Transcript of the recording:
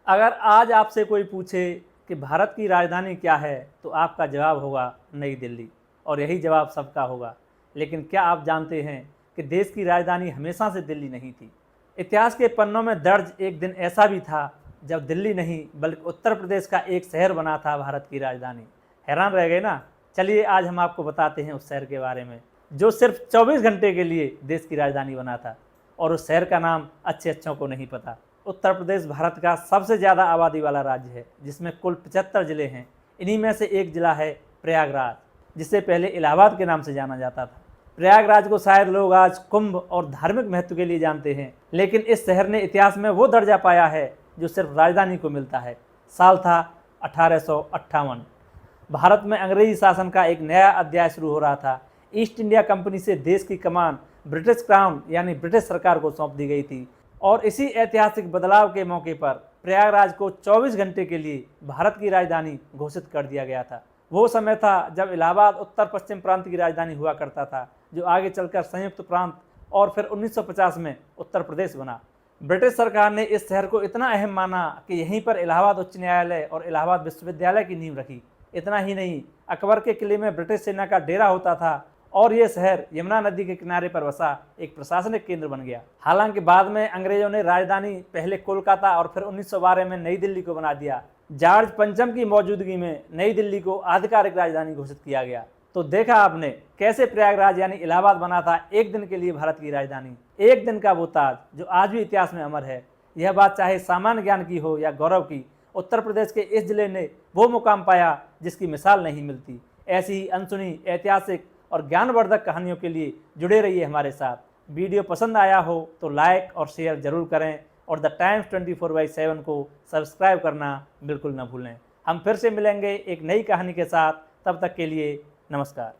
अगर आज आपसे कोई पूछे कि भारत की राजधानी क्या है तो आपका जवाब होगा नई दिल्ली, और यही जवाब सबका होगा। लेकिन क्या आप जानते हैं कि देश की राजधानी हमेशा से दिल्ली नहीं थी। इतिहास के पन्नों में दर्ज एक दिन ऐसा भी था जब दिल्ली नहीं बल्कि उत्तर प्रदेश का एक शहर बना था भारत की राजधानी। हैरान रह गए ना? चलिए आज हम आपको बताते हैं उस शहर के बारे में जो सिर्फ 24 घंटे के लिए देश की राजधानी बना था, और उस शहर का नाम अच्छों को नहीं पता। उत्तर प्रदेश भारत का सबसे ज़्यादा आबादी वाला राज्य है, जिसमें कुल 75 जिले हैं। इन्हीं में से एक जिला है प्रयागराज, जिसे पहले इलाहाबाद के नाम से जाना जाता था। प्रयागराज को शायद लोग आज कुंभ और धार्मिक महत्व के लिए जानते हैं, लेकिन इस शहर ने इतिहास में वो दर्जा पाया है जो सिर्फ राजधानी को मिलता है। साल था 1858। भारत में अंग्रेजी शासन का एक नया अध्याय शुरू हो रहा था। ईस्ट इंडिया कंपनी से देश की कमान ब्रिटिश क्राउन यानी ब्रिटिश सरकार को सौंप दी गई थी, और इसी ऐतिहासिक बदलाव के मौके पर प्रयागराज को 24 घंटे के लिए भारत की राजधानी घोषित कर दिया गया था। वो समय था जब इलाहाबाद उत्तर पश्चिम प्रांत की राजधानी हुआ करता था, जो आगे चलकर संयुक्त प्रांत और फिर 1950 में उत्तर प्रदेश बना। ब्रिटिश सरकार ने इस शहर को इतना अहम माना कि यहीं पर इलाहाबाद उच्च न्यायालय और इलाहाबाद विश्वविद्यालय की नींव रखी। इतना ही नहीं, अकबर के किले में ब्रिटिश सेना का डेरा होता था, और ये शहर यमुना नदी के किनारे पर बसा एक प्रशासनिक केंद्र बन गया। हालांकि बाद में अंग्रेजों ने राजधानी पहले कोलकाता और फिर 1912 में नई दिल्ली को बना दिया। जॉर्ज पंचम की मौजूदगी में नई दिल्ली को आधिकारिक राजधानी घोषित किया गया। तो देखा आपने कैसे प्रयागराज यानी इलाहाबाद बना था एक दिन के लिए भारत की राजधानी, एक दिन का वो ताज जो आज भी इतिहास में अमर है। यह बात चाहे सामान्य ज्ञान की हो या गौरव की, उत्तर प्रदेश के इस जिले ने वो मुकाम पाया जिसकी मिसाल नहीं मिलती। ऐसी ही अनसुनी ऐतिहासिक और ज्ञानवर्धक कहानियों के लिए जुड़े रहिए हमारे साथ। वीडियो पसंद आया हो तो लाइक और शेयर जरूर करें, और द टाइम्स 24/7 को सब्सक्राइब करना बिल्कुल न भूलें। हम फिर से मिलेंगे एक नई कहानी के साथ। तब तक के लिए नमस्कार।